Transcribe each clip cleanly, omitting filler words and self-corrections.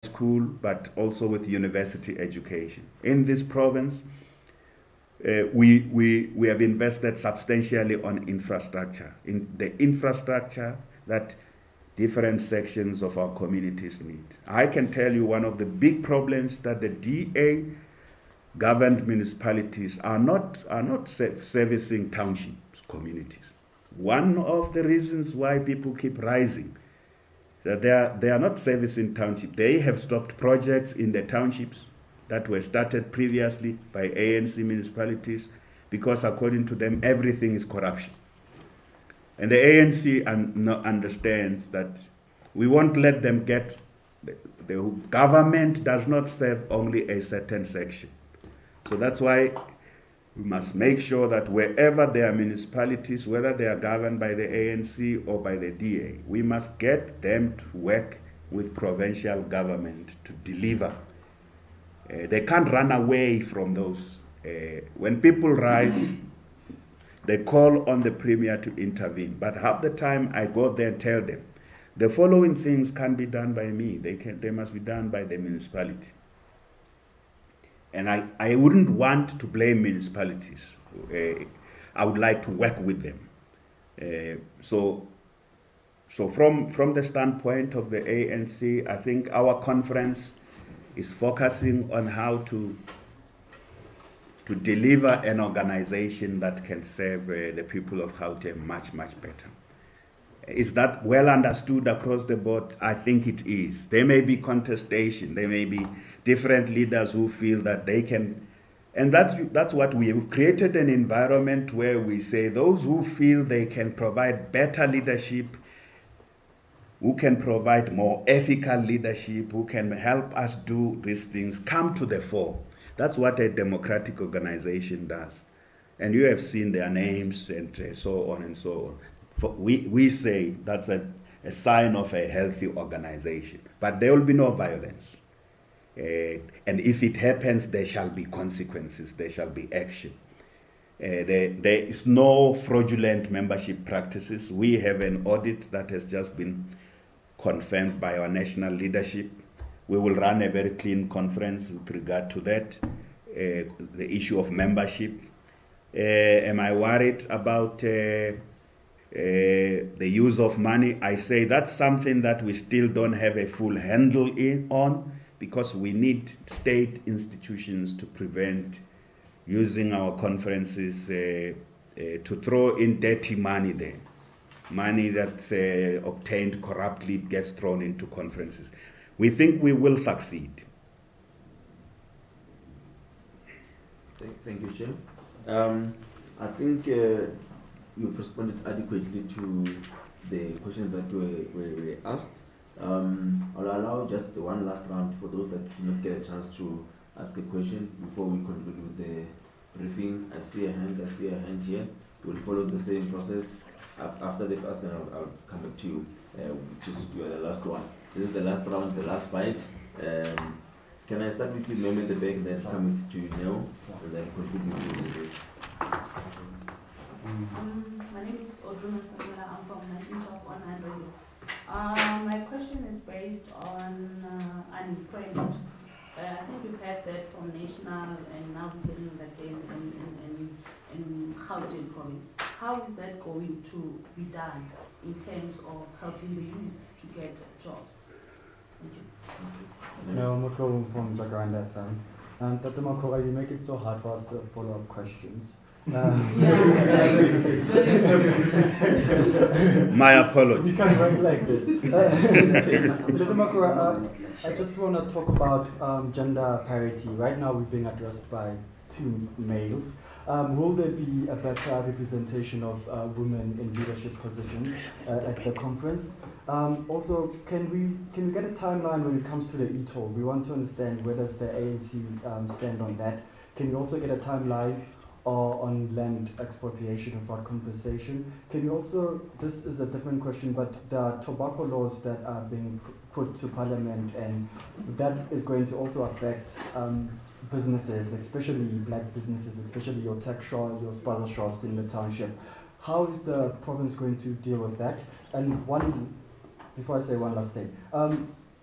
school, but also with university education. In this province, we have invested substantially on infrastructure, in the infrastructure that different sections of our communities need. I can tell you one of the big problems that the DA governed municipalities are not servicing townships, communities. One of the reasons why people keep rising, that they are not servicing township. They have stopped projects in the townships that were started previously by ANC municipalities because according to them, everything is corruption. And the ANC understands that we won't let them get, the government does not serve only a certain section. So that's why we must make sure that wherever there are municipalities, whether they are governed by the ANC or by the DA, we must get them to work with provincial government to deliver. They can't run away from those. When people rise, they call on the Premier to intervene. But half the time I go there and tell them, the following things can't be done by me. They must be done by the municipality. And I wouldn't want to blame municipalities. I would like to work with them. So from the standpoint of the ANC, I think our conference is focusing on how to deliver an organization that can serve the people of Gauteng much, much better. Is that well understood across the board? I think it is. There may be contestation. There may be different leaders who feel that they can, and that's what we've created, an environment where we say those who feel they can provide better leadership, who can provide more ethical leadership, who can help us do these things, come to the fore. That's what a democratic organization does. And you have seen their names and so on and so on. We say that's a sign of a healthy organization. But there will be no violence. And if it happens, there shall be consequences, there shall be action. There is no fraudulent membership practices. We have an audit that has just been confirmed by our national leadership. We will run a very clean conference with regard to that, the issue of membership. Am I worried about the use of money? I say that's something that we still don't have a full handle on, because we need state institutions to prevent using our conferences to throw in dirty money there. Money that's obtained corruptly gets thrown into conferences. We think we will succeed. Thank you, Chair. I think you've responded adequately to the questions that were asked. I'll allow just one last round for those that did not get a chance to ask a question before we conclude with the briefing. I see a hand here. We'll follow the same process. After they've asked, then I'll come back to you, which is you are the last one. This is the last round, the last bite. Can I start with you, name at the back, then come with you now, and then conclude with you. My name is Odruma Samela. I'm from 19 my question is based on unemployment. I think we've heard that from national, and now we're getting that in Gauteng province. How is that going to be done in terms of helping the youth to get jobs? Thank you. No, Moko from Jacaranda FM. Dr. Makora, you make it so hard for us to follow up questions. My apologies. You can't write like this. Dr. Makora, I just want to talk about gender parity. Right now we're being addressed by 2 males. Will there be a better representation of women in leadership positions at the conference? Also, can we get a timeline when it comes to the e-toll? We want to understand where does the ANC stand on that. Can you also get a timeline on land expropriation and for compensation? Can you also, this is a different question, but the tobacco laws that are being put to Parliament, and that is going to also affect businesses, especially black businesses, especially your tech shop, your spaza shops in the township. How is the province going to deal with that? And before I say one last thing,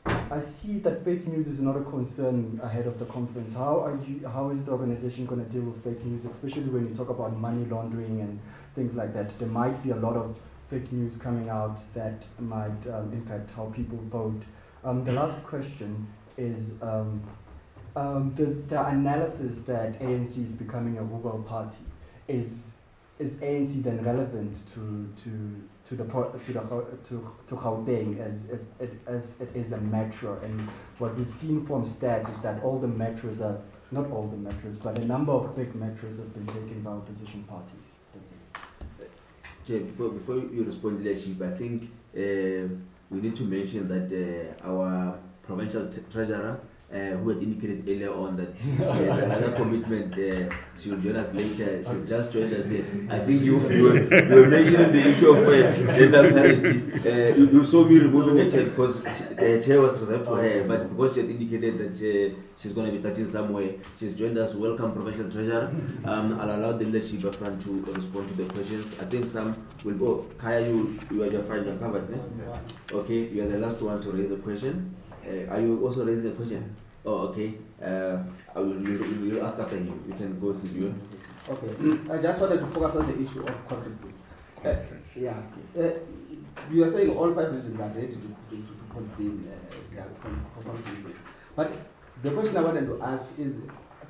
I see that fake news is not a concern ahead of the conference. How is the organization going to deal with fake news, especially when you talk about money laundering and things like that? There might be a lot of fake news coming out that might impact how people vote. The last question is the analysis that ANC is becoming a rural party. Is ANC then relevant to Gauteng as it is a metro? And what we've seen from stats is that all the metros are, not all the metros, but a number of big metros have been taken by opposition parties. That's it. Chair, before you respond, leadership, I think we need to mention that our provincial treasurer, who had indicated earlier on that she had another commitment, she will join us later. She's just joined us here. I think you were mentioning the issue of gender parity. You saw me removing a chair because the chair was reserved for her, but because she had indicated that she's going to be starting somewhere, she's joined us. Welcome, Provincial Treasurer. I'll allow the leadership up front to respond to the questions. I think some will go. Kaya, you are fine, you're covered. Okay, you are the last one to raise a question. Are you also raising a question? Oh, okay. I will ask after him. You can go, Silvio. Okay. I just wanted to focus on the issue of conferences. You are saying all 5 regions are ready to convene their conferences. But the question I wanted to ask is,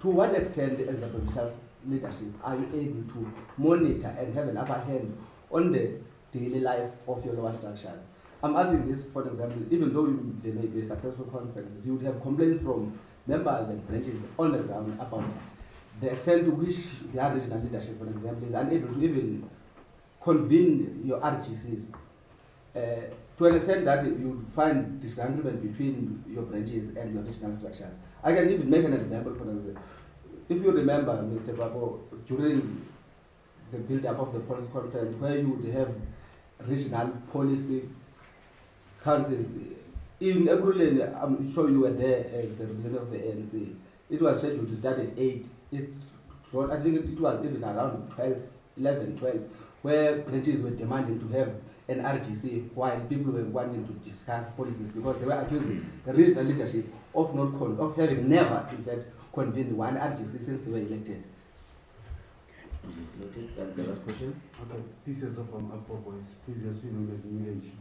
to what extent, as the provincial leadership, are you able to monitor and have an upper hand on the daily life of your lower structures? I'm asking this, for example, even though there may be successful conferences, you would have complaints from members and branches on the ground about the extent to which the regional leadership, for example, is unable to even convene your RGCs to an extent that you find disagreement between your branches and your regional structure. I can even make an example, for example. If you remember, Mr. Babo, during the build-up of the policy conference, where you would have regional policy councils. In April, I'm sure you were there as the representative of the ANC. It was scheduled to start at 8. I think it was even around 11, 12, where branches were demanding to have an RGC while people were wanting to discuss policies because they were accusing the regional leadership of having never, in fact, convened one RGC since they were elected. The last question. Okay, this is from Upper Voice, previously known as New Age.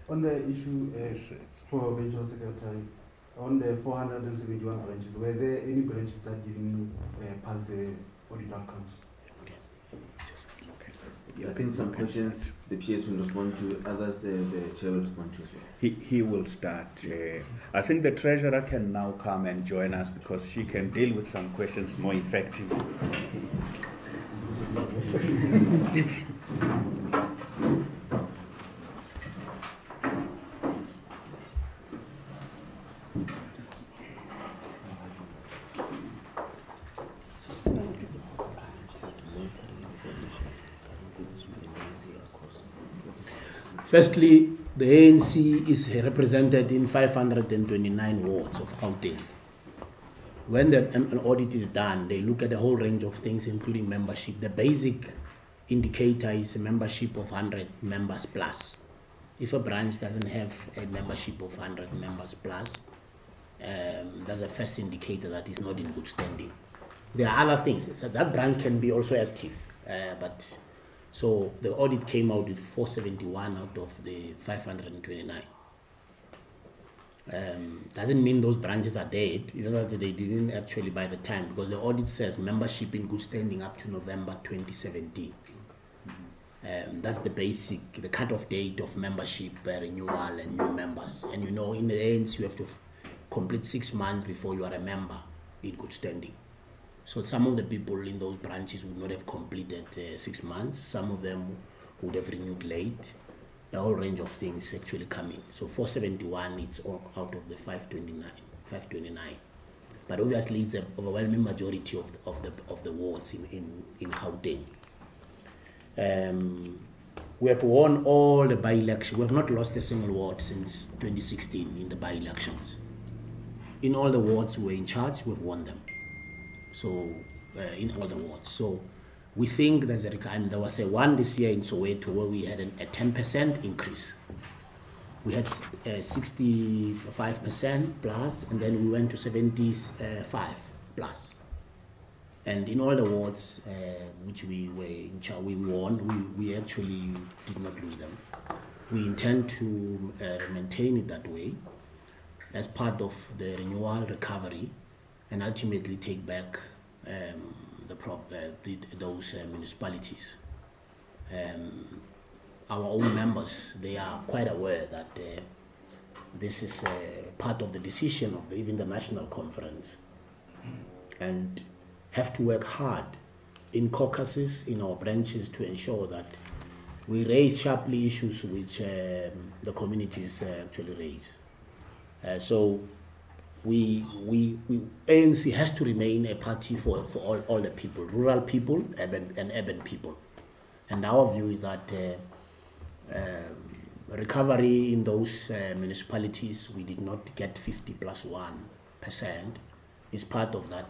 On the issue for Provincial Secretary, on the 471 branches, were there any branches that didn't pass the audit outcomes? I think some questions the PS will respond to, others the chair will respond to as well. He will start. I think the treasurer can now come and join us because she can deal with some questions more effectively. Firstly, the ANC is represented in 529 wards of Gauteng. When an audit is done, they look at a whole range of things, including membership. The basic indicator is a membership of 100 members plus. If a branch doesn't have a membership of 100 members plus, that's a first indicator that is not in good standing. There are other things. So that branch can be also active, so the audit came out with 471 out of the 529. Doesn't mean those branches are dead. It's just that they didn't actually by the time, because the audit says membership in good standing up to November 2017. That's the basic, the cut-off date of membership renewal and new members. And you know, in the ANC, you have to complete 6 months before you are a member in good standing. So some of the people in those branches would not have completed 6 months. Some of them would have renewed late. A whole range of things actually come in. So 471, it's all out of the 529. But obviously, it's an overwhelming majority of the wards in Gauteng. We have won all the by-elections. We have not lost a single ward since 2016 in the by-elections. In all the wards we were in charge, we've won them. So in all the wards. So we think there's there was a one this year in Soweto where we had a 10% increase we had 65% plus, and then we went to 75 plus. And in all the wards which we won, we actually did not lose them. We intend to maintain it that way as part of the renewal recovery, and ultimately take back those municipalities. Our own members, they are quite aware that this is part of the decision of even the national conference, and have to work hard in caucuses, in our branches, to ensure that we raise sharply issues which the communities actually raise. So ANC has to remain a party for all the people, rural people and urban people. And our view is that recovery in those municipalities, we did not get 50+1%, is part of that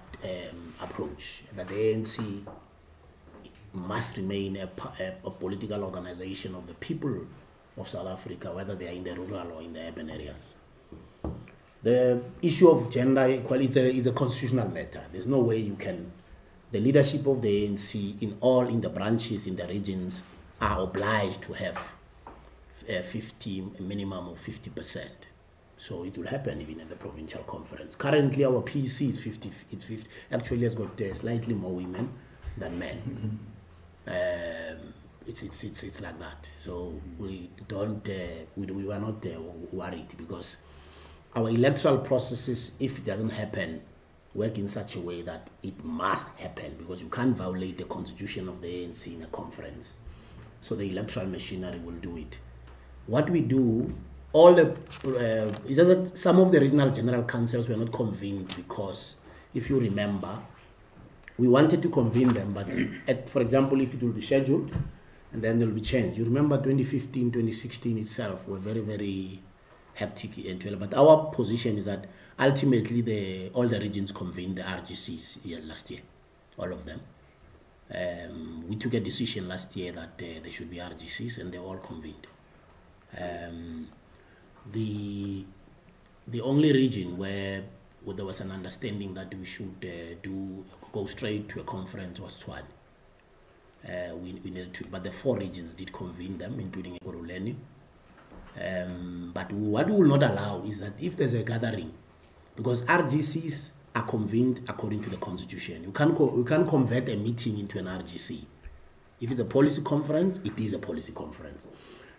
approach, that the ANC must remain a political organization of the people of South Africa, whether they are in the rural or in the urban areas. The issue of gender equality is a constitutional matter. There's no way you can, the leadership of the ANC in the branches, in the regions, are obliged to have a minimum of 50%. So it will happen even at the provincial conference. Currently, our PC is 50. It's 50. Actually, has got slightly more women than men. It's like that. So we don't we are not worried, because our electoral processes, if it doesn't happen, work in such a way that it must happen, because you can't violate the constitution of the ANC in a conference. So the electoral machinery will do it. What we do, is that some of the regional general councils were not convened, because if you remember, we wanted to convene them, but for example, if it will be scheduled and then there will be change. You remember 2015, 2016 itself were very, very hectic. But our position is that ultimately all the regions convened the RGCs last year, all of them. We took a decision last year that there should be RGCs, and they all convened. The only region where there was an understanding that we should go straight to a conference was Tshwane. We needed to, but the 4 regions did convene them, including Ekurhuleni. But what we will not allow is that if there's a gathering, because RGCs are convened according to the constitution. You can't convert a meeting into an RGC. If it's a policy conference, it is a policy conference.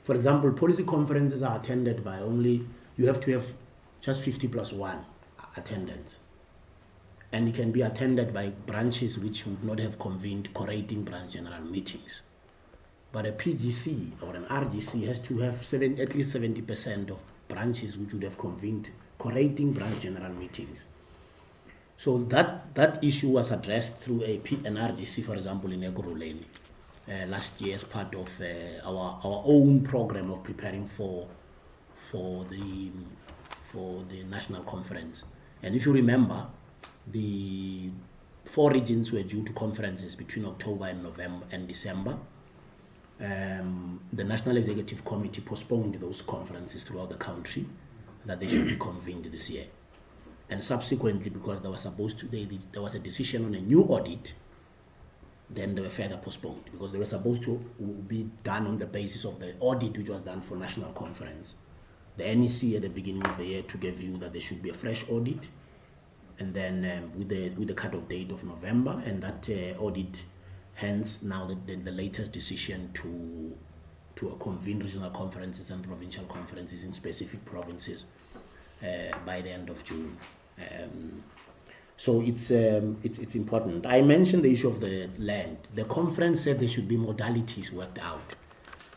For example, policy conferences are attended by you have to have just 50+1 attendance. And it can be attended by branches which would not have convened correcting branch general meetings. But a PGC or an RGC has to have at least 70% of branches which would have convened correcting branch general meetings. So that issue was addressed through an RGC, for example, in Ekurhuleni last year, as part of our own program of preparing for the national conference. And if you remember, the 4 regions were due to conferences between October and November and December. The National Executive Committee postponed those conferences throughout the country, that they should be convened this year. And subsequently, because there was a decision on a new audit, then they were further postponed, because they were supposed to be done on the basis of the audit which was done for national conference. The NEC at the beginning of the year took a view that there should be a fresh audit, and then with the cut-off date of November, and that audit, hence now the latest decision to convene regional conferences and provincial conferences in specific provinces by the end of June. So it's important. I mentioned the issue of the land. The conference said there should be modalities worked out.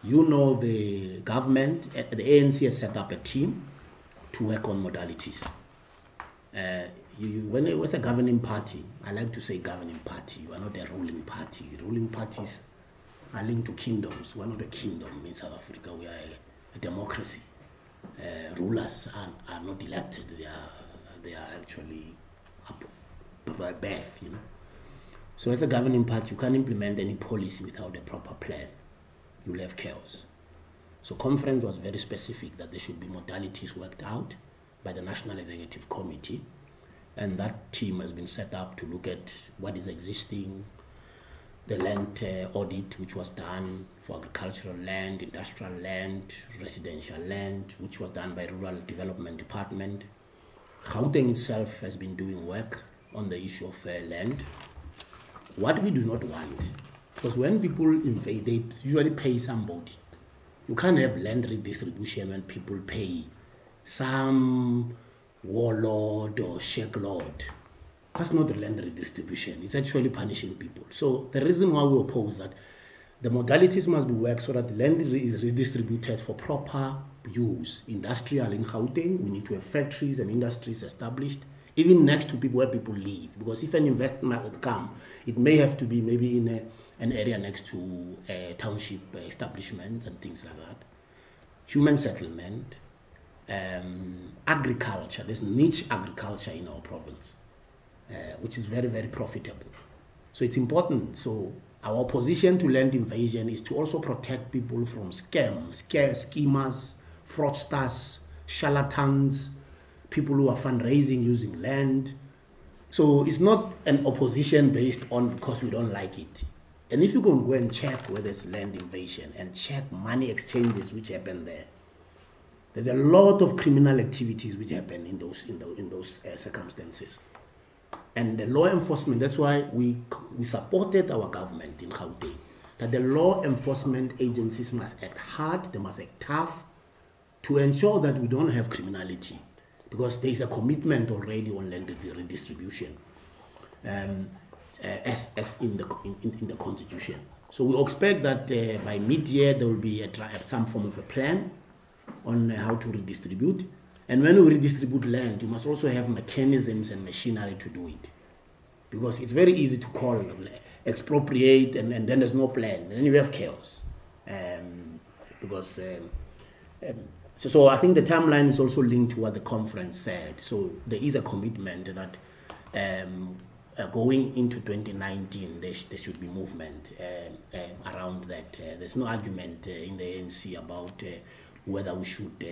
You know, the government, the ANC has set up a team to work on modalities. When it was a governing party, I like to say governing party, you are not a ruling party. Ruling parties are linked to kingdoms. We are not a kingdom in South Africa. We are a democracy. Rulers are not elected. They are actually up by birth, you know. So as a governing party, you can't implement any policy without a proper plan. You'll have chaos. So conference was very specific that there should be modalities worked out by the National Executive Committee, and that team has been set up to look at what is existing, the land audit which was done for agricultural land, industrial land, residential land, which was done by Rural Development Department. Gauteng itself has been doing work on the issue of land. What we do not want, because when people invade, they usually pay somebody. You can't have land redistribution when people pay some warlord or sheikh lord. That's not the land redistribution. It's actually punishing people. So the reason why we oppose that, the modalities must be worked so that the land is redistributed for proper use. Industrial in Gauteng, we need to have factories and industries established, even next to people where people live. Because if an investment will come, it may have to be maybe in an area next to township establishments and things like that. Human settlement, agriculture. There's niche agriculture in our province, which is very, very profitable. So it's important. So our opposition to land invasion is to also protect people from scams, schemers, fraudsters, charlatans, people who are fundraising using land. So it's not an opposition based on because we don't like it. And if you can go and check where there's land invasion and check money exchanges which happen there, there's a lot of criminal activities which happen in those circumstances. And the law enforcement, that's why we supported our government in Gauteng, that the law enforcement agencies must act hard, they must act tough to ensure that we don't have criminality, because there is a commitment already on land redistribution as in the constitution. So we expect that by mid-year there will be some form of a plan on how to redistribute. And when we redistribute land, you must also have mechanisms and machinery to do it. Because it's very easy to call, expropriate, and then there's no plan. And then you have chaos. So I think the timeline is also linked to what the conference said. So there is a commitment that going into 2019, there should be movement around that. There's no argument in the ANC about whether we should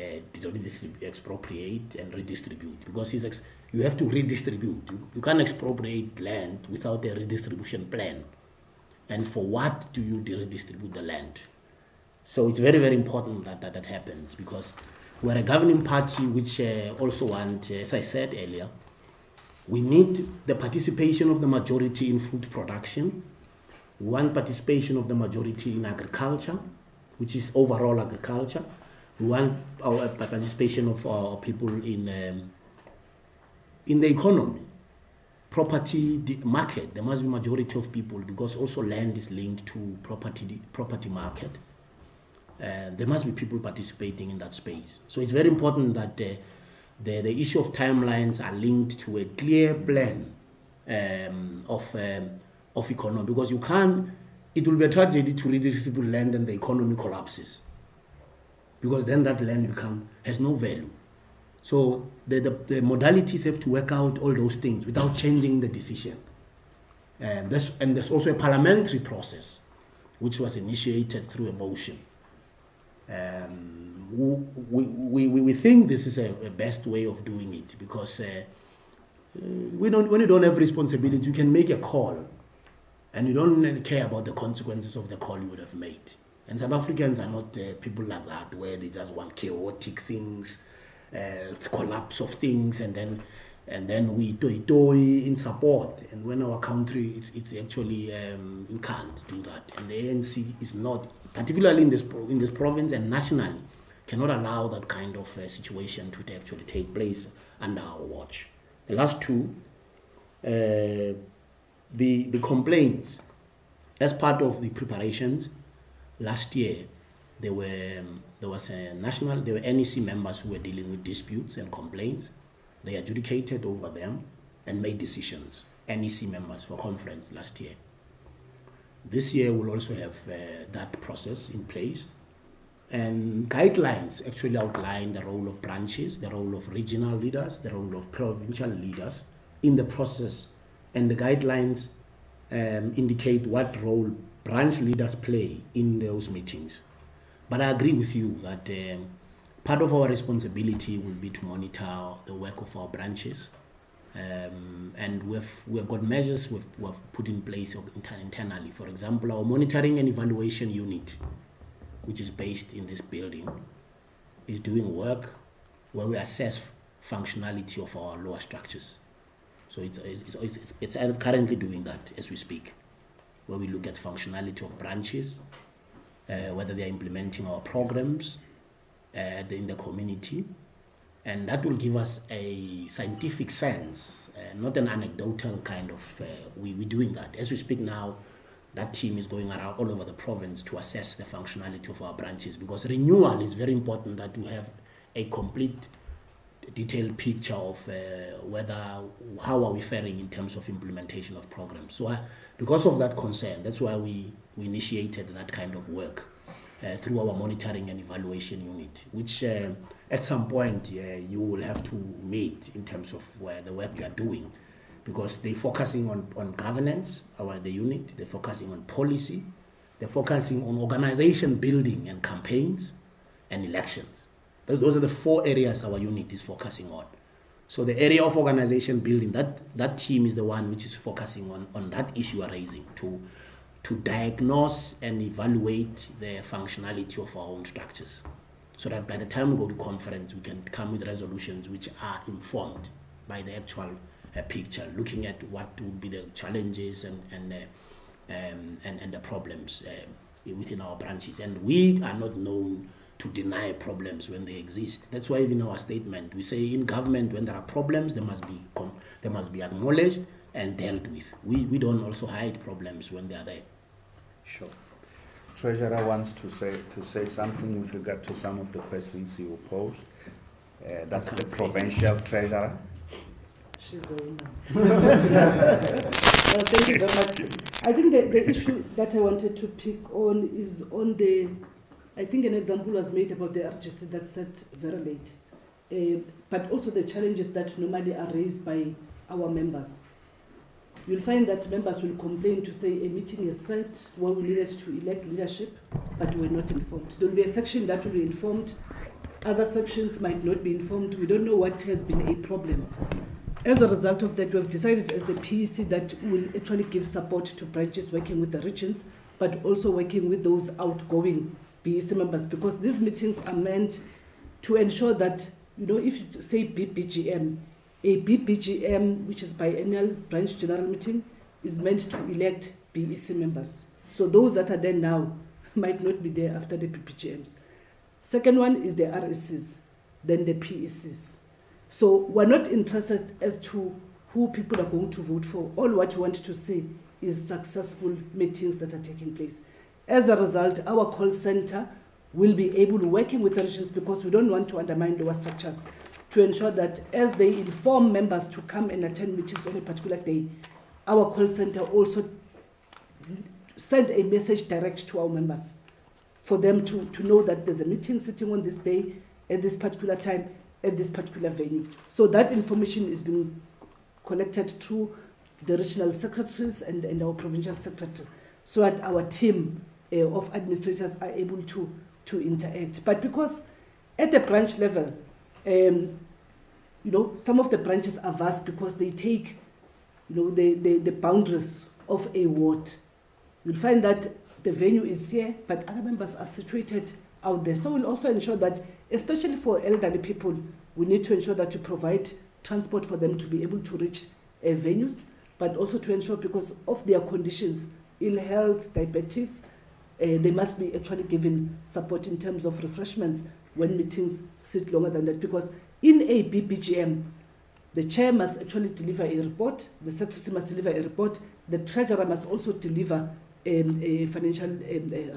expropriate and redistribute, because you have to redistribute. You can't expropriate land without a redistribution plan. And for what do you redistribute the land? So it's very, very important that that happens, because we're a governing party which also want, as I said earlier, we need the participation of the majority in food production. We want participation of the majority in agriculture, which is overall agriculture. We want our participation of our people in the economy, property market. There must be majority of people, because also land is linked to property market. There must be people participating in that space. So it's very important that the issue of timelines are linked to a clear plan of economy, because it will be a tragedy to redistribute land and the economy collapses, because then that land has no value. So the modalities have to work out all those things without changing the decision. And there's also a parliamentary process which was initiated through a motion. We think this is a best way of doing it, because when you don't have responsibility, you can make a call and you don't care about the consequences of the call you would have made. And South Africans are not people like that, where they just want chaotic things, collapse of things, and then we toy in support. And when our country, it's actually you can't do that. And the ANC is not, particularly in this province and nationally, cannot allow that kind of situation to actually take place under our watch. The last two, the complaints, as part of the preparations. Last year, there were NEC members who were dealing with disputes and complaints. They adjudicated over them and made decisions. NEC members for conference last year. This year we'll also have that process in place. And guidelines actually outline the role of branches, the role of regional leaders, the role of provincial leaders in the process. And the guidelines indicate what role branch leaders play in those meetings. But I agree with you that part of our responsibility will be to monitor the work of our branches. And we've got measures we've put in place internally. For example, our monitoring and evaluation unit, which is based in this building, is doing work where we assess functionality of our lower structures. So it's currently doing that as we speak, where we look at functionality of branches, whether they are implementing our programs in the community, and that will give us a scientific sense, not an anecdotal kind of, we're doing that. As we speak now, that team is going around all over the province to assess the functionality of our branches, because renewal is very important, that we have a complete detailed picture of how are we faring in terms of implementation of programs. So because of that concern, that's why we initiated that kind of work through our monitoring and evaluation unit, which at some point you will have to meet in terms of the work we are doing, because they're focusing on governance, the unit, they're focusing on policy, they're focusing on organization building and campaigns and elections. Those are the 4 areas our unit is focusing on. So the area of organization building, that team is the one which is focusing on that issue you are raising, to diagnose and evaluate the functionality of our own structures, so that by the time we go to conference, we can come with resolutions which are informed by the actual picture, looking at what would be the challenges and the problems within our branches. And we are not known to deny problems when they exist. That's why even in our statement we say, in government, when there are problems, they must be acknowledged and dealt with. We don't also hide problems when they are there. Sure. Treasurer wants to say something with regard to some of the questions you posed. That's the provincial treasurer. She's a winner. Thank you very much. I think the issue that I wanted to pick on is on I think an example was made about the RGC that set very late, but also the challenges that normally are raised by our members. You'll find that members will complain to say a meeting is set where we needed to elect leadership, but we're not informed. There will be a section that will be informed, other sections might not be informed. We don't know what has been a problem. As a result of that, we have decided as the PEC that we'll actually give support to branches working with the regions, but also working with those outgoing BEC members, because these meetings are meant to ensure that, if you say BBGM, a BBGM, which is biennial branch general meeting, is meant to elect BEC members. So those that are there now might not be there after the BBGMs. Second one is the RSCs, then the PECs. So we're not interested as to who people are going to vote for. All what we want to see is successful meetings that are taking place. As a result, our call center will be able to working with the regions, because we don't want to undermine lower structures, to ensure that as they inform members to come and attend meetings on a particular day, our call center also send a message direct to our members for them to know that there's a meeting sitting on this day, at this particular time, at this particular venue. So that information is being collected through the regional secretaries and our provincial secretary, so that our team of administrators are able to interact. But because at the branch level, some of the branches are vast, because they take, the boundaries of a ward. You'll find that the venue is here, but other members are situated out there. So we'll also ensure that, especially for elderly people, we need to ensure that we provide transport for them to be able to reach venues, but also to ensure, because of their conditions, ill health, diabetes, they must be actually given support in terms of refreshments when meetings sit longer than that. Because in a BBGM, the chair must actually deliver a report, the secretary must deliver a report, the treasurer must also deliver a financial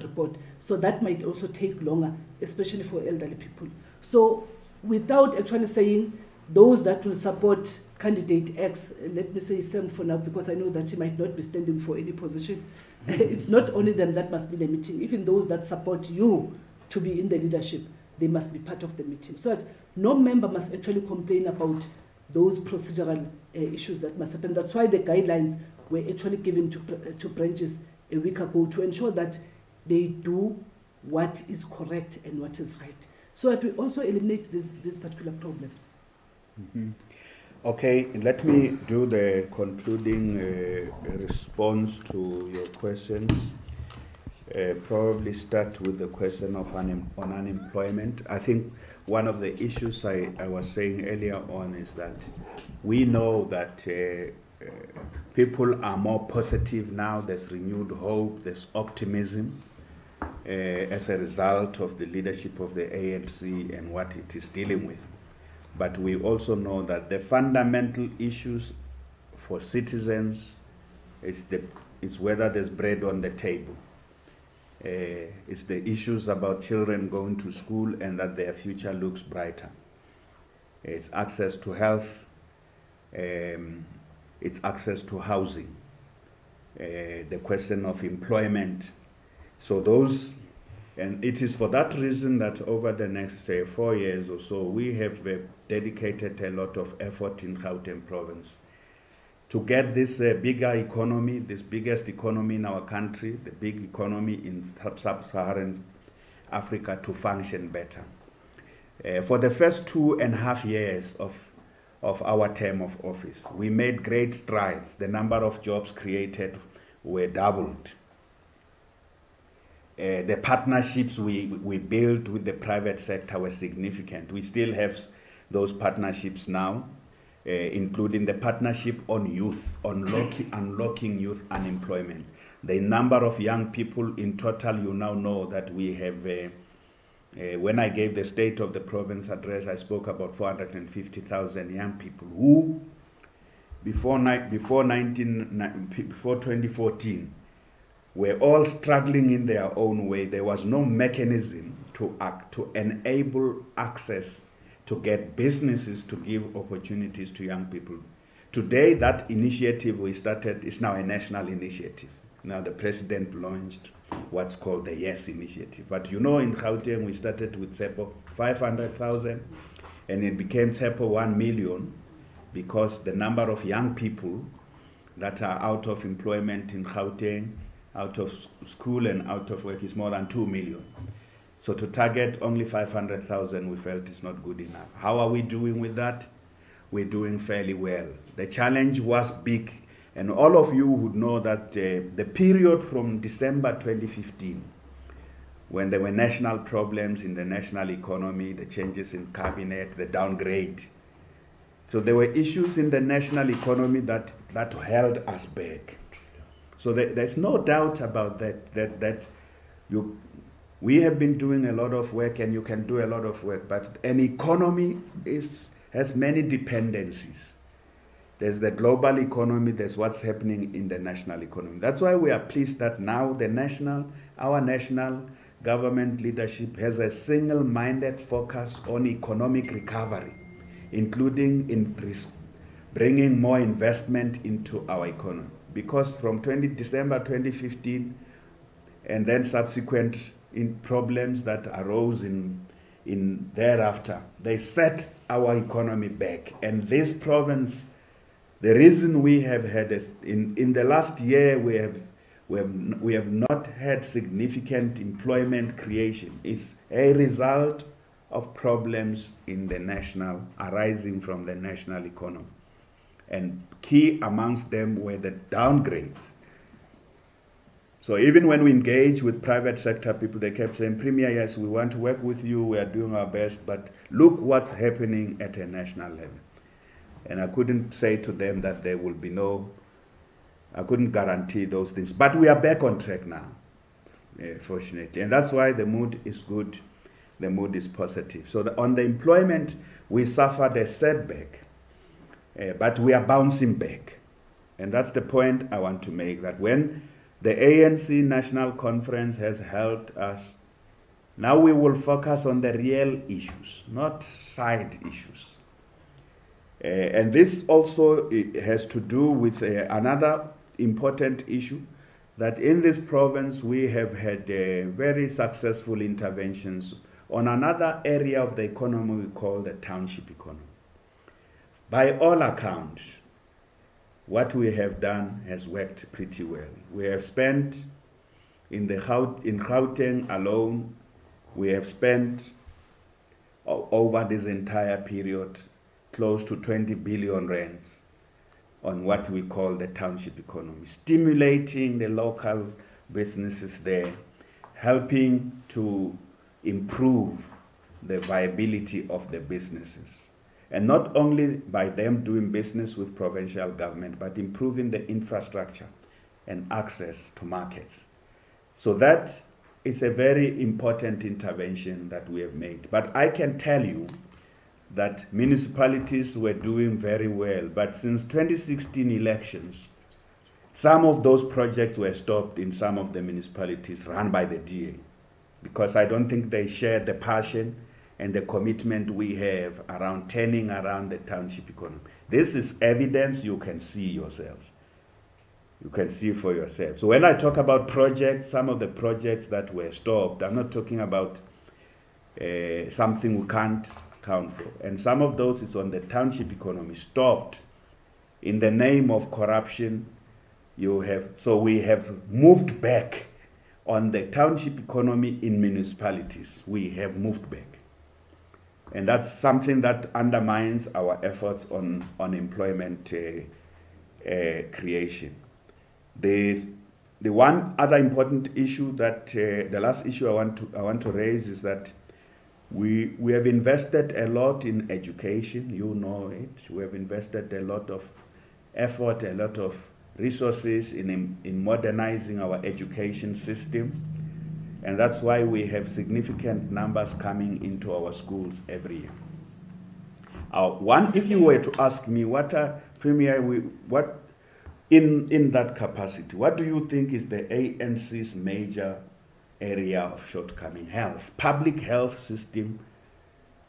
report. So that might also take longer, especially for elderly people. So without actually saying those that will support candidate X, let me say Sam for now, because I know that he might not be standing for any position. It's not only them that must be in the meeting, even those that support you to be in the leadership, they must be part of the meeting. So that no member must actually complain about those procedural issues that must happen. That's why the guidelines were actually given to branches a week ago, to ensure that they do what is correct and what is right, so that we also eliminate these particular problems. Mhm. Okay, let me do the concluding response to your questions. Probably start with the question of on unemployment. I think one of the issues I was saying earlier on is that we know that people are more positive now. There's renewed hope, there's optimism as a result of the leadership of the ANC and what it is dealing with. But we also know that the fundamental issues for citizens is whether there's bread on the table. It's the issues about children going to school and that their future looks brighter. It's access to health, it's access to housing, the question of employment. So those, and it is for that reason that over the next 4 years or so, we have dedicated a lot of effort in Gauteng province to get this bigger economy, this biggest economy in our country, the big economy in sub-Saharan Africa to function better. For the first 2.5 years of our term of office, we made great strides. The number of jobs created were doubled. The partnerships we built with the private sector were significant. We still have those partnerships now, including the partnership on youth, unlocking youth unemployment. The number of young people in total, you now know that we have, when I gave the State of the Province address, I spoke about 450,000 young people who, before 2014, were all struggling in their own way. There was no mechanism to enable access to get businesses to give opportunities to young people. Today, that initiative we started is now a national initiative. Now the president launched what's called the YES initiative. But you know, in Gauteng, we started with SEPO 500,000, and it became SEPO 1 million because the number of young people that are out of employment in Gauteng, out of school and out of work is more than 2 million. So to target only 500,000, we felt is not good enough. How are we doing with that? We're doing fairly well. The challenge was big, and all of you would know that the period from December 2015, when there were national problems in the national economy, the changes in cabinet, the downgrade. So there were issues in the national economy that held us back. So there's no doubt about that we have been doing a lot of work, and you can do a lot of work, but an economy has many dependencies. There's the global economy, there's what's happening in the national economy. That's why we are pleased that now our national government leadership has a single-minded focus on economic recovery, including in bringing more investment into our economy. Because from December 2015 and then subsequent problems that arose in thereafter, they set our economy back. And this province, the reason we have had in the last year we have not had significant employment creation is a result of problems in the national, arising from the national economy. And key amongst them were the downgrades. So even when we engage with private sector people, they kept saying, Premier, yes, we want to work with you, we are doing our best, but look what's happening at a national level. And I couldn't say to them that there will be I couldn't guarantee those things. But we are back on track now, fortunately. And that's why the mood is good, the mood is positive. So on the employment, we suffered a setback. But we are bouncing back. And that's the point I want to make, that when the ANC National Conference has helped us, now we will focus on the real issues, not side issues. And this also has to do with another important issue, that in this province we have had very successful interventions on another area of the economy we call the township economy. By all accounts, what we have done has worked pretty well. We have spent in Gauteng alone, we have spent over this entire period close to 20 billion rands on what we call the township economy, stimulating the local businesses there, helping to improve the viability of the businesses. And not only by them doing business with provincial government, but improving the infrastructure and access to markets. So that is a very important intervention that we have made. But I can tell you that municipalities were doing very well, but since 2016 elections, some of those projects were stopped in some of the municipalities run by the DA, because I don't think they share the passion and the commitment we have around turning around the township economy. This is evidence you can see yourselves. You can see for yourself. So when I talk about projects, some of the projects that were stopped, I'm not talking about something we can't account for. And some of those is on the township economy, stopped in the name of corruption. So we have moved back on the township economy in municipalities. We have moved back. And that's something that undermines our efforts on employment creation. The one other important issue that the last issue I want to raise is that we have invested a lot in education. You know it. We have invested a lot of effort, a lot of resources in modernizing our education system, and that's why we have significant numbers coming into our schools every year. If you were to ask me, in that capacity, what do you think is the ANC's major area of shortcoming? Health, public health system.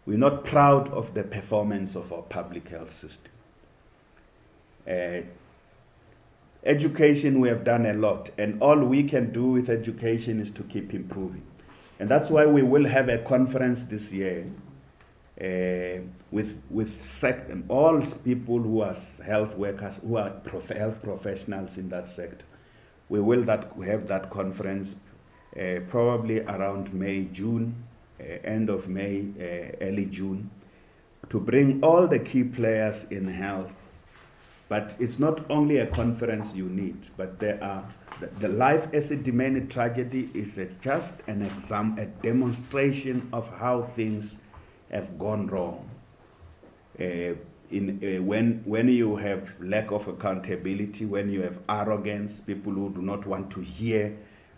We're not proud of the performance of our public health system. Education, we have done a lot, and all we can do with education is to keep improving. And that's why we will have a conference this year with all people who are health workers, who are health professionals in that sector. We will have that conference probably around May, June, end of May, early June, to bring all the key players in health. But it's not only a conference you need, but there are the life as a demanded tragedy is just an exam, a demonstration of how things have gone wrong. When you have lack of accountability, when you have arrogance, people who do not want to hear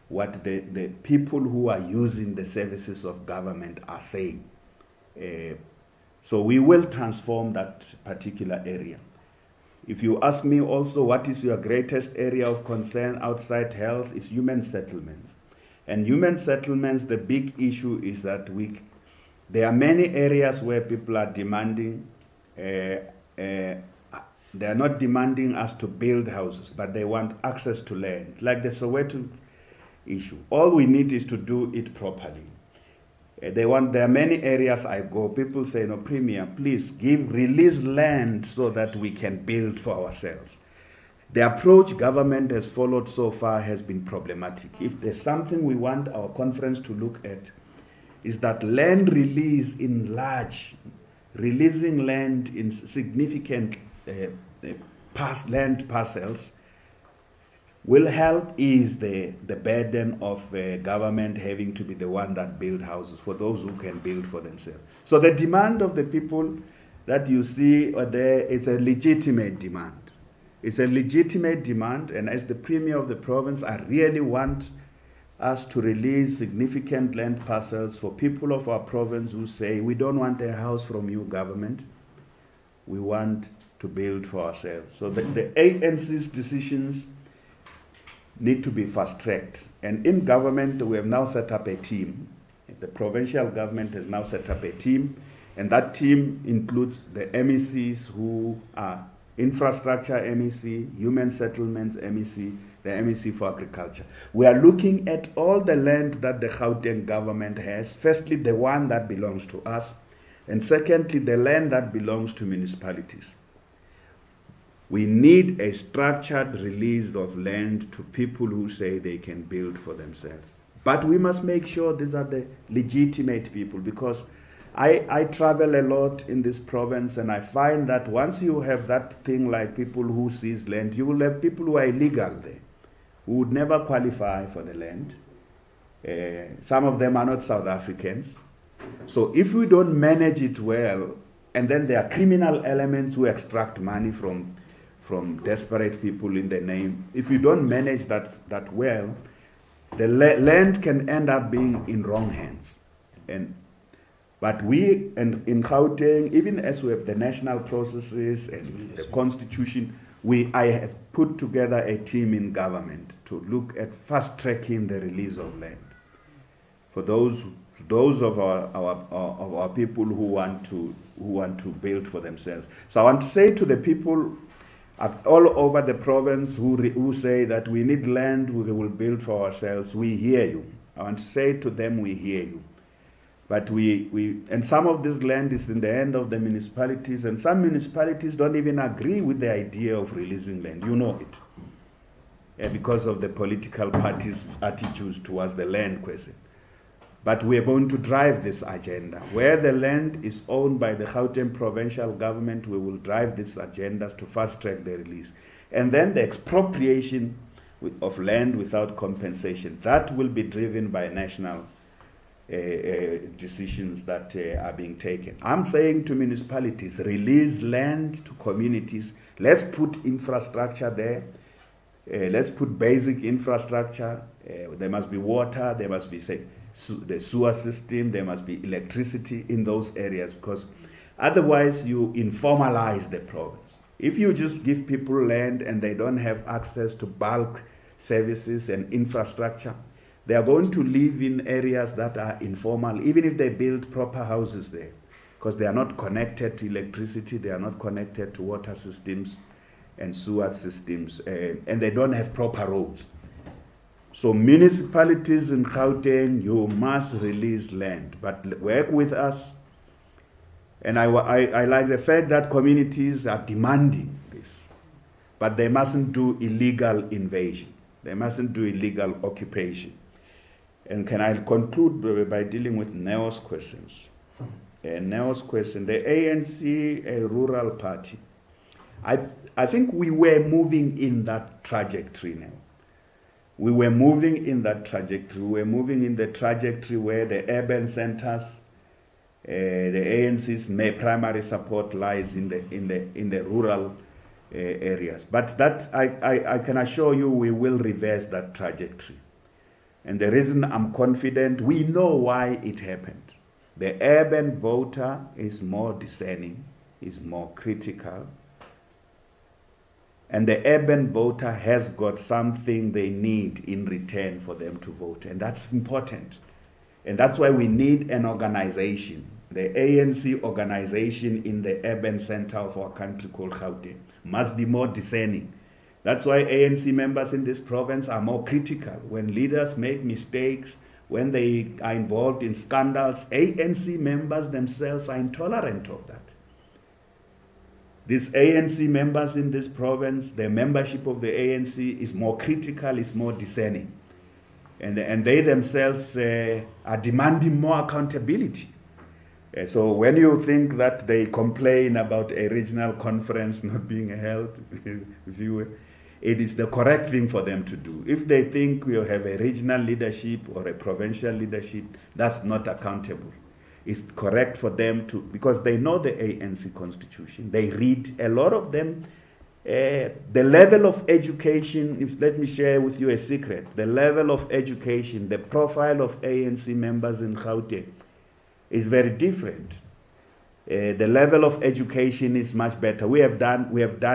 what the people who are using the services of government are saying. So we will transform that particular area. If you ask me also what is your greatest area of concern outside health, is human settlements. And human settlements, the big issue is that there are many areas where people are demanding, they are not demanding us to build houses, but they want access to land, like the Soweto issue. All we need is to do it properly. There are many areas I go, people say, no, Premier, please release land so that we can build for ourselves. The approach government has followed so far has been problematic. If there's something we want our conference to look at, is that land release in large, releasing land in significant land parcels will help ease the burden of government having to be the one that build houses for those who can build for themselves. So the demand of the people that you see there is a legitimate demand. It's a legitimate demand, and as the Premier of the province, I really want us to release significant land parcels for people of our province who say, we don't want a house from you, government. We want to build for ourselves. So the ANC's decisions need to be fast-tracked. And in government, we have now set up a team. The provincial government has now set up a team, and that team includes the MECs who are infrastructure MEC, human settlements MEC, the MEC for agriculture. We are looking at all the land that the Gauteng government has. Firstly, the one that belongs to us, and secondly, the land that belongs to municipalities. We need a structured release of land to people who say they can build for themselves. But we must make sure these are the legitimate people, because I travel a lot in this province, and I find that once you have that thing like people who seize land, you will have people who are illegal there, who would never qualify for the land. Some of them are not South Africans. So if we don't manage it well, and then there are criminal elements who extract money from desperate people in the name, if we don't manage that well, the land can end up being in wrong hands. But we, and in Gauteng, even as we have the national processes and the constitution, I have put together a team in government to look at fast-tracking the release of land for those of our people who want to build for themselves. So I want to say to the people all over the province who say that we need land, we will build for ourselves, we hear you. I want to say to them, we hear you. But and some of this land is in the hand of the municipalities, and some municipalities don't even agree with the idea of releasing land. You know it. Because of the political parties' attitudes towards the land question. But we are going to drive this agenda. Where the land is owned by the Gauteng provincial government, we will drive this agenda to fast-track the release. And then the expropriation of land without compensation, that will be driven by national decisions that are being taken. I'm saying to municipalities, release land to communities. Let's put infrastructure there. Let's put basic infrastructure. There must be water, there must be the sewer system, there must be electricity in those areas, because otherwise you informalize the province. If you just give people land and they don't have access to bulk services and infrastructure, they are going to live in areas that are informal, even if they build proper houses there, because they are not connected to electricity, they are not connected to water systems and sewer systems, and they don't have proper roads. So municipalities in Gauteng, you must release land, but work with us. And I like the fact that communities are demanding this, but they mustn't do illegal invasion. They mustn't do illegal occupation. And can I conclude by dealing with Neo's questions? Neo's question, the ANC, a rural party. I think we were moving in that trajectory now. We were moving in that trajectory. We were moving in the trajectory where the urban centers, the ANC's primary support lies in the rural areas. But that I can assure you we will reverse that trajectory. And the reason I'm confident, we know why it happened. The urban voter is more discerning, is more critical, and the urban voter has got something they need in return for them to vote, and that's important. And that's why we need an organization, the ANC organization in the urban center of our country called Gauteng, must be more discerning. That's why ANC members in this province are more critical. When leaders make mistakes, when they are involved in scandals, ANC members themselves are intolerant of that. These ANC members in this province, the membership of the ANC is more critical, is more discerning. And they themselves are demanding more accountability. So when you think that they complain about a regional conference not being held, it is the correct thing for them to do. If they think we have a regional leadership or a provincial leadership, that's not accountable. It's correct for them to, because they know the ANC constitution. They read, a lot of them, the level of education, let me share with you a secret, the level of education, the profile of ANC members in Gauteng is very different. The level of education is much better. We have done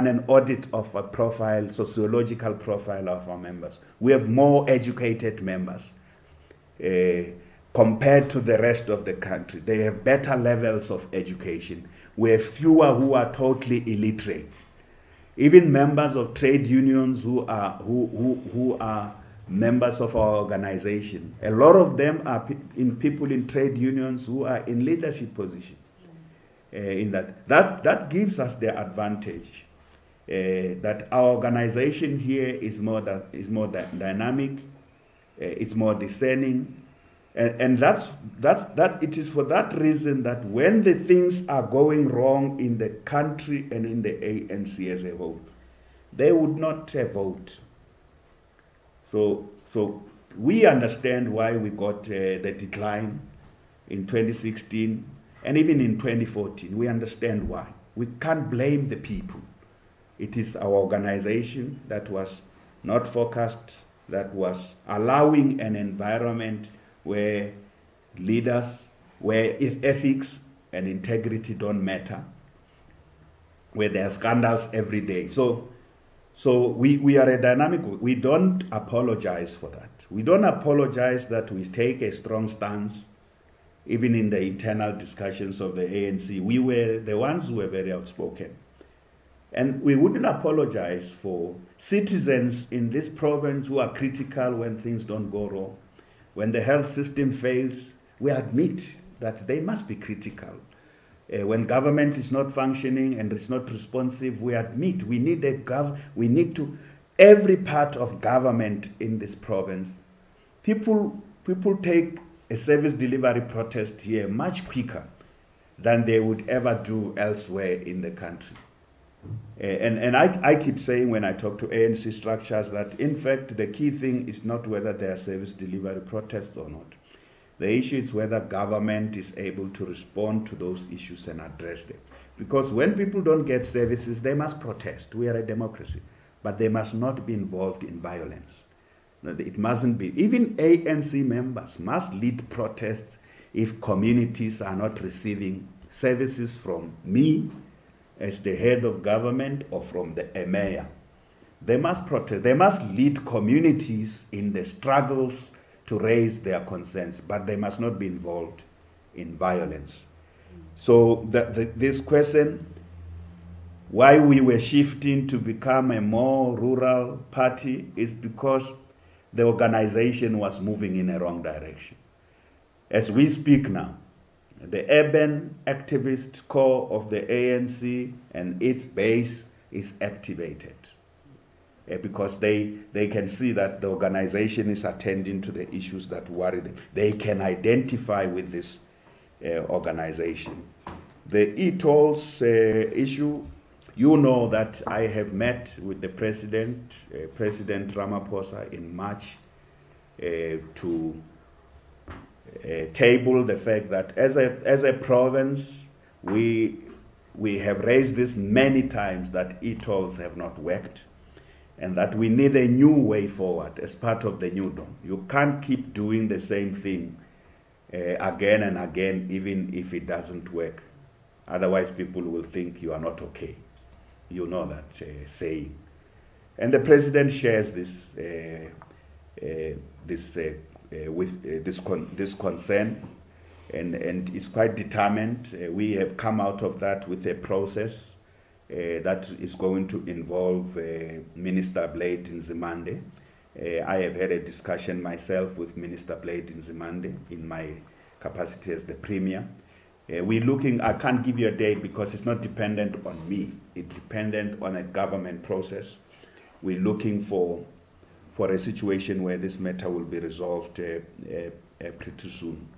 an audit of a profile, sociological profile of our members. We have more educated members compared to the rest of the country. They have better levels of education. We have fewer who are totally illiterate. Even members of trade unions who are members of our organization, a lot of them are people in trade unions who are in leadership positions. That gives us the advantage. that our organization here is more dynamic, it's more discerning, and that it is for that reason that when the things are going wrong in the country and in the ANC as a whole, they would not vote. So we understand why we got the decline in 2016 and even in 2014. We understand why. We can't blame the people. It is our organization that was not focused, that was allowing an environment where leaders, where ethics and integrity don't matter, where there are scandals every day. So we are a dynamic, we don't apologize for that. We don't apologize that we take a strong stance, even in the internal discussions of the ANC. We were the ones who were very outspoken. And we wouldn't apologize for citizens in this province who are critical when things don't go wrong. When the health system fails, we admit that they must be critical. When government is not functioning and is not responsive, we admit we need every part of government in this province. People take a service delivery protest here much quicker than they would ever do elsewhere in the country. And I keep saying when I talk to ANC structures that in fact the key thing is not whether there are service delivery protests or not. The issue is whether government is able to respond to those issues and address them. Because when people don't get services, they must protest. We are a democracy. But they must not be involved in violence. It mustn't be. Even ANC members must lead protests if communities are not receiving services from me as the head of government or from the mayor. They must protest. They must lead communities in the struggles to raise their concerns, but they must not be involved in violence. So this question, why we were shifting to become a more rural party, is because the organization was moving in a wrong direction. As we speak now, the urban activist core of the ANC and its base is activated. Because they can see that the organization is attending to the issues that worry them. They can identify with this organization. The e-tolls issue, you know that I have met with the President Ramaphosa in March to table the fact that as a province, we have raised this many times that e-tolls have not worked, and that we need a new way forward as part of the new dawn. You can't keep doing the same thing again and again, even if it doesn't work. Otherwise, people will think you are not okay. You know that saying. And the President shares this concern and is quite determined. We have come out of that with a process that is going to involve Minister Blade Nzimande. I have had a discussion myself with Minister Blade Nzimande in my capacity as the Premier. We're looking, I can't give you a date because it's not dependent on me. It's dependent on a government process. We're looking for a situation where this matter will be resolved pretty soon.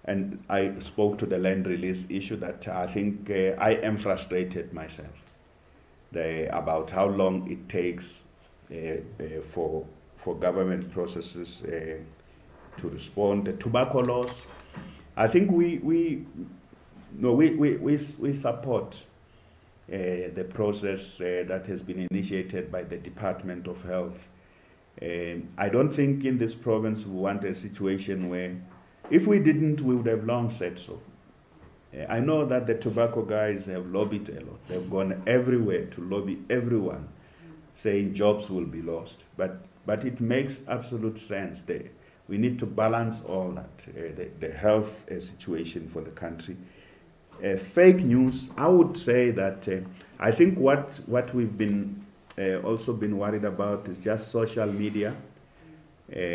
And I spoke to the land release issue that I think I am frustrated myself about how long it takes for government processes to respond. The tobacco laws, I think we support the process that has been initiated by the Department of Health. I don't think in this province we want a situation where, if we didn't, we would have long said so. I know that the tobacco guys have lobbied a lot. They've gone everywhere to lobby everyone, saying jobs will be lost. But it makes absolute sense. We need to balance all that, the health situation for the country. Fake news, I would say that I think what we've been also been worried about is just social media,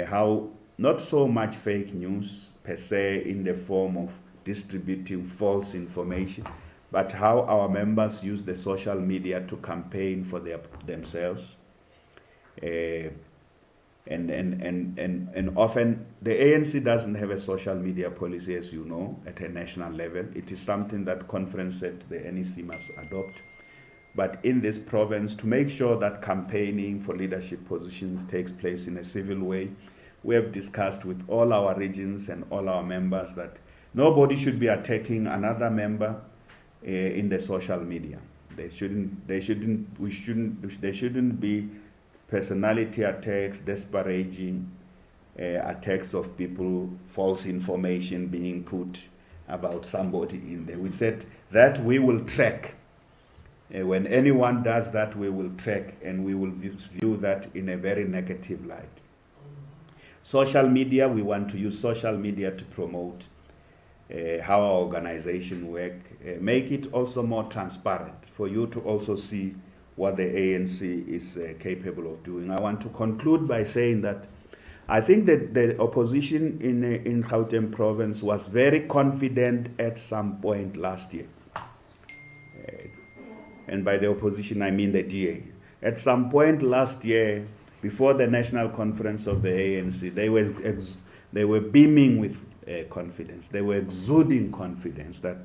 how not so much fake news per se in the form of distributing false information, but how our members use the social media to campaign for themselves. And often the ANC doesn't have a social media policy, as you know, at a national level. It is something that conference at the NEC must adopt. But in this province, to make sure that campaigning for leadership positions takes place in a civil way, we have discussed with all our regions and all our members that nobody should be attacking another member in the social media. There shouldn't be personality attacks, disparaging attacks of people, false information being put about somebody in there. We said that we will track. When anyone does that, we will track, and we will view that in a very negative light. Social media, we want to use social media to promote how our organization work, make it also more transparent for you to also see what the ANC is capable of doing. I want to conclude by saying that I think that the opposition in Gauteng province was very confident at some point last year. And by the opposition, I mean the DA. At some point last year, before the national conference of the ANC, they were beaming with confidence. They were exuding confidence that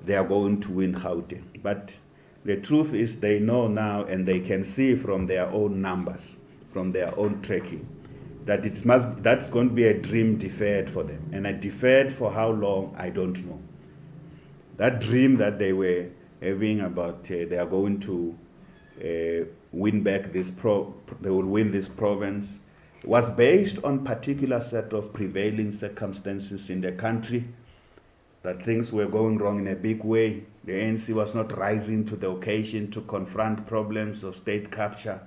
they are going to win Gauteng. But the truth is they know now, and they can see from their own numbers, from their own tracking, that that's going to be a dream deferred for them. And a deferred for how long, I don't know. That dream that they were having about they are going to win back this they will win this province, was based on particular set of prevailing circumstances in the country, that things were going wrong in a big way. The ANC was not rising to the occasion to confront problems of state capture,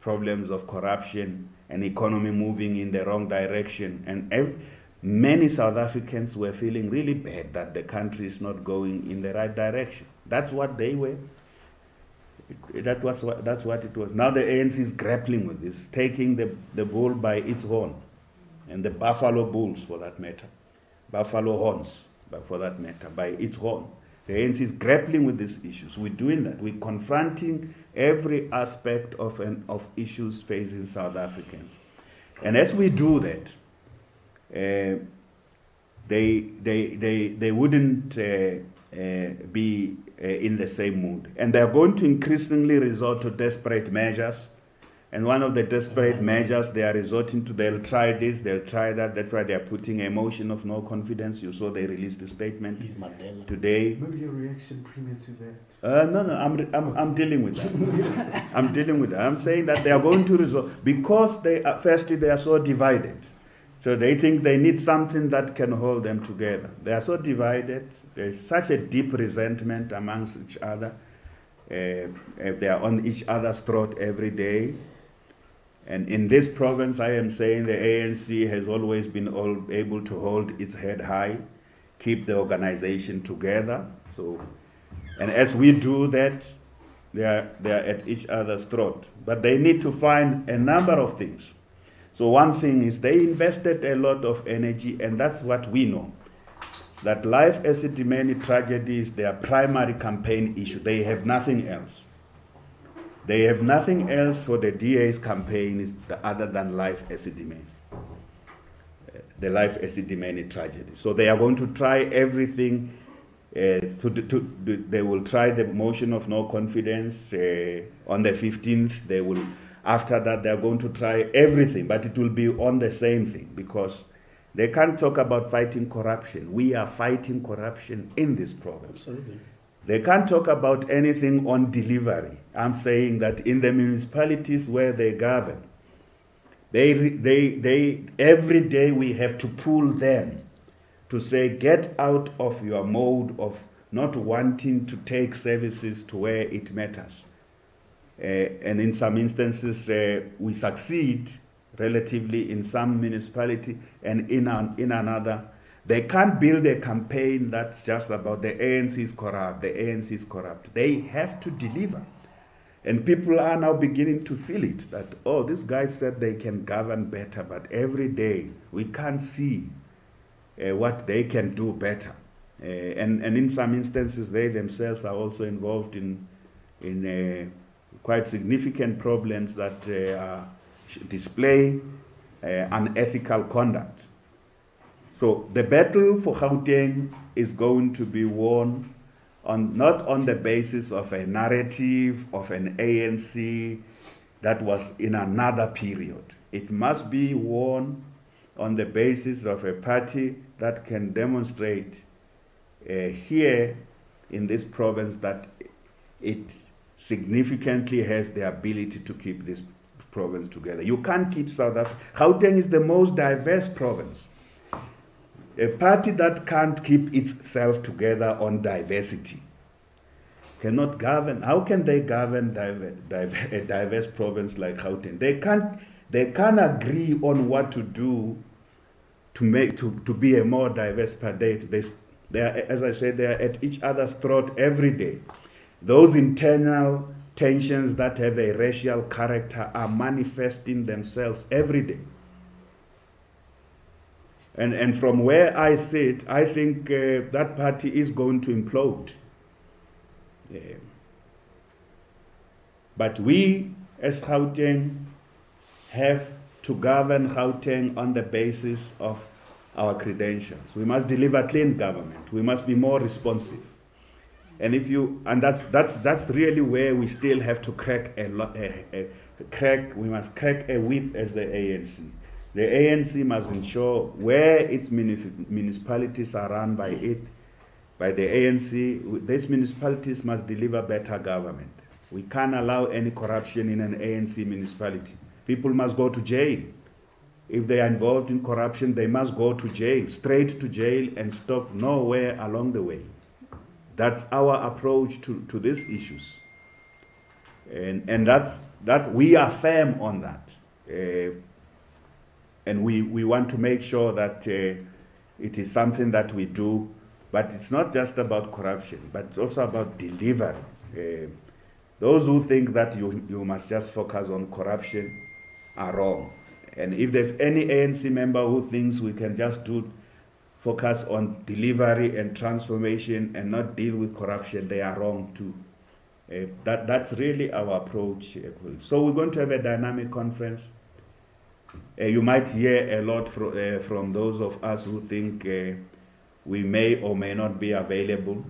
problems of corruption, and economy moving in the wrong direction. And many South Africans were feeling really bad that the country is not going in the right direction. That's what they were. That's what it was. Now the ANC is grappling with this, taking the bull by its horn, and the buffalo bulls for that matter, buffalo horns for that matter, by its horn. The ANC is grappling with these issues. We're doing that. We're confronting every aspect of issues facing South Africans. And as we do that, they wouldn't be in the same mood. And they're going to increasingly resort to desperate measures. And one of the desperate measures they are resorting to, they'll try this, they'll try that. That's why they're putting a motion of no confidence. You saw they released a statement today. Maybe your reaction premier to that? No, I'm dealing with that. I'm dealing with that. I'm saying that they are going to resort, because firstly, they are so divided. So they think they need something that can hold them together. They are so divided. There's such a deep resentment amongst each other. They are on each other's throat every day. And in this province, I am saying the ANC has always been able to hold its head high, keep the organization together. And as we do that, they are at each other's throat. But they need to find a number of things. So one thing is they invested a lot of energy, and that's what we know, that life as it many tragedy is their primary campaign issue. They have nothing else. They have nothing else for the DA's campaign other than life as it many. The life as it many tragedy. So they are going to try everything. They will try the motion of no confidence on the 15th. They will. After that, they're going to try everything, but it will be on the same thing, because they can't talk about fighting corruption. We are fighting corruption in this province. Absolutely. They can't talk about anything on delivery. I'm saying that in the municipalities where they govern, they every day we have to pull them to say, get out of your mode of not wanting to take services to where it matters. And in some instances, we succeed relatively in some municipality, and in another, they can't build a campaign that's just about the ANC is corrupt, the ANC is corrupt. They have to deliver. And people are now beginning to feel it, that, oh, this guy said they can govern better, but every day we can't see what they can do better. And in some instances, they themselves are also involved in quite significant problems that display unethical conduct. So the battle for Gauteng is going to be won not on the basis of a narrative of an ANC that was in another period. It must be won on the basis of a party that can demonstrate here in this province that it significantly has the ability to keep this province together. You can't keep South Africa. Gauteng is the most diverse province. A party that can't keep itself together on diversity cannot govern. How can they govern a diverse province like Gauteng? They can't agree on what to do to be a more diverse party. They are, as I said, they are at each other's throat every day. Those internal tensions that have a racial character are manifesting themselves every day. And from where I sit, I think that party is going to implode. But we, as Gauteng, have to govern Gauteng on the basis of our credentials. We must deliver clean government. We must be more responsive. And that's really where we still have to crack we must crack a whip as the ANC. The ANC must ensure where its municipalities are run by the ANC, these municipalities must deliver better government. We can't allow any corruption in an ANC municipality. People must go to jail. If they are involved in corruption, they must go to jail, straight to jail, and stop nowhere along the way. That's our approach to these issues. And that's we are firm on that. And we want to make sure that it is something that we do, but it's not just about corruption, but it's also about delivery. Those who think that you must just focus on corruption are wrong. And if there's any ANC member who thinks we can just focus on delivery and transformation and not deal with corruption, they are wrong too. That's really our approach. So we're going to have a dynamic conference. You might hear a lot from those of us who think we may or may not be available.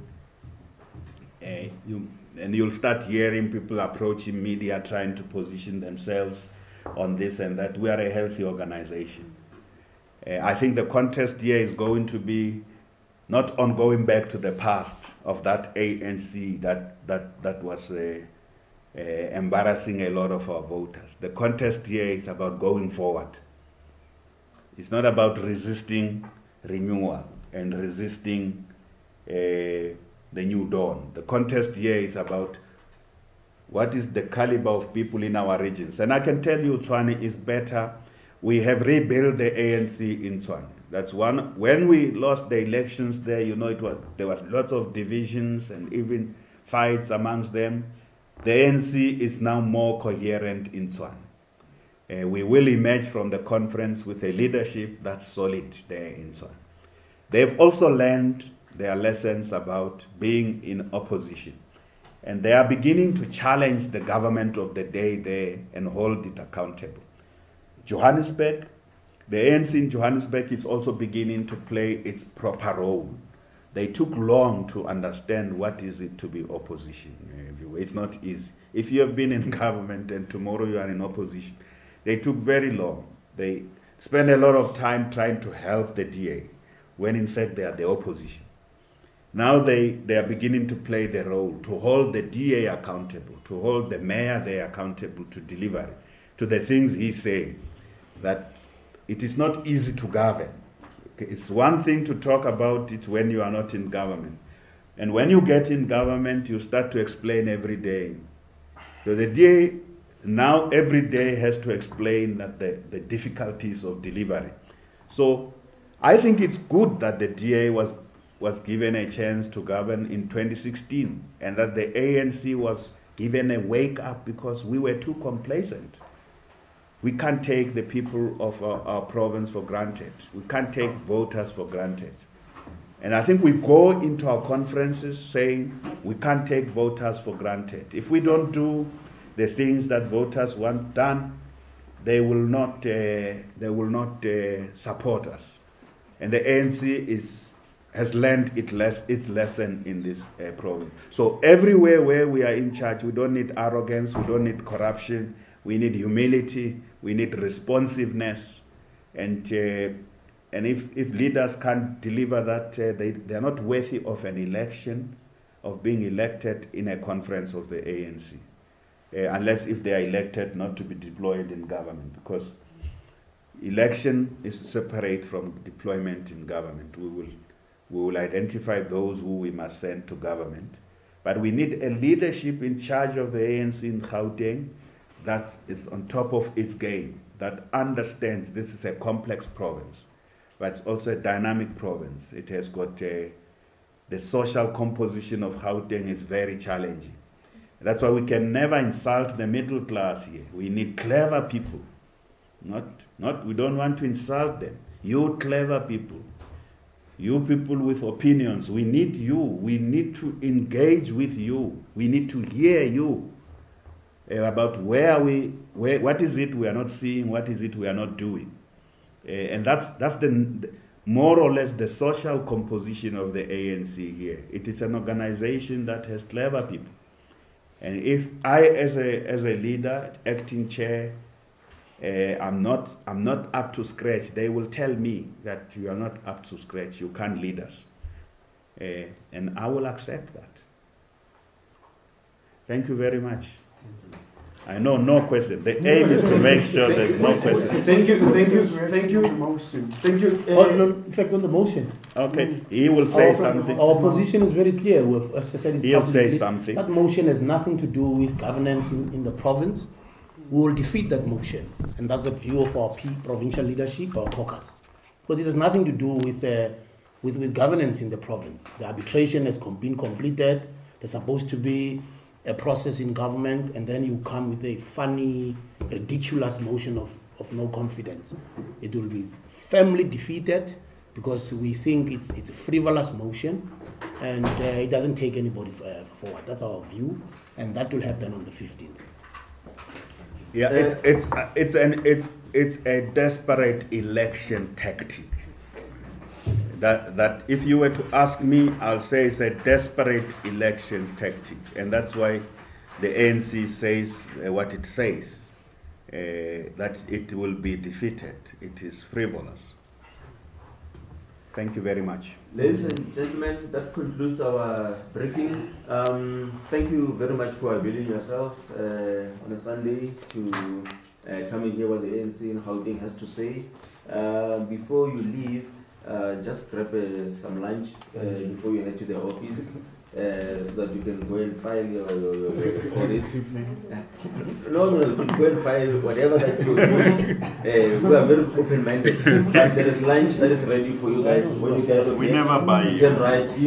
And you'll start hearing people approaching media trying to position themselves on this and that. We are a healthy organization. I think the contest here is going to be not on going back to the past of that ANC that was embarrassing a lot of our voters. The contest here is about going forward. It's not about resisting renewal and resisting the new dawn. The contest here is about what is the caliber of people in our regions. And I can tell you Tshwane is better. We have rebuilt the ANC in Tshwane. That's one. When we lost the elections there, there was lots of divisions and even fights amongst them. The ANC is now more coherent in Tshwane. We will emerge from the conference with a leadership that's solid there in Tshwane. They've also learned their lessons about being in opposition. And they are beginning to challenge the government of the day there and hold it accountable. Johannesburg, the ANC in Johannesburg is also beginning to play its proper role. They took long to understand what is it to be opposition. It's not easy. If you have been in government and tomorrow you are in opposition, they took very long. They spend a lot of time trying to help the DA, when in fact they are the opposition. Now they are beginning to play the role, to hold the DA accountable, to hold the mayor there accountable to deliver to the things he says, that it is not easy to govern. It's one thing to talk about it when you are not in government. And when you get in government, you start to explain every day. So the DA now every day has to explain that the difficulties of delivery. So I think it's good that the DA was given a chance to govern in 2016 and that the ANC was given a wake up because we were too complacent. We can't take the people of our province for granted. We can't take voters for granted. And I think we go into our conferences saying we can't take voters for granted. If we don't do the things that voters want done, they will not support us. And the ANC has learned its lesson in this province. So everywhere where we are in charge, we don't need arrogance, we don't need corruption, we need humility, we need responsiveness. And if leaders can't deliver that, they are not worthy of an election, of being elected in a conference of the ANC. Unless if they are elected not to be deployed in government, because election is separate from deployment in government. We will identify those who we must send to government, but we need a leadership in charge of the ANC in Gauteng that is on top of its game, that understands this is a complex province, but it's also a dynamic province. It has got the social composition of Gauteng is very challenging. That's why we can never insult the middle class here. We need clever people. We don't want to insult them. You clever people. You people with opinions. We need you. We need to engage with you. We need to hear you about what is it we are not seeing, what is it we are not doing. And that's the more or less the social composition of the ANC here. It is an organization that has clever people. And if I, as a leader, acting chair, I'm not up to scratch, they will tell me that you are not up to scratch. You can't lead us, and I will accept that. Thank you very much. I know no question. The aim is to make sure there's no question. Thank you. In fact, on the motion. Okay, he will say something. Our position is very clear. With, as I said, he'll say something. That motion has nothing to do with governance in the province. We will defeat that motion, and that's the view of our provincial leadership, our caucus, because it has nothing to do with governance in the province. The arbitration has been completed. There's supposed to be a process in government, and then you come with a funny, ridiculous motion of no confidence. It will be firmly defeated because we think it's a frivolous motion, and it doesn't take anybody forward. That's our view, and that will happen on the 15th. Yeah, it's a desperate election tactic. That if you were to ask me, I'll say it's a desperate election tactic, and that's why the ANC says what it says, that it will be defeated. It is frivolous. Thank you very much. Ladies and gentlemen, that concludes our briefing. Thank you very much for availing yourself on a Sunday to come and hear what the ANC in Gauteng has to say. Before you leave, just grab some lunch before you head to the office, so that you can go and file your stories. No, you can go and file whatever that you want. We are very open-minded. But there is lunch that is ready for you guys. When you get we never buy. You can write to the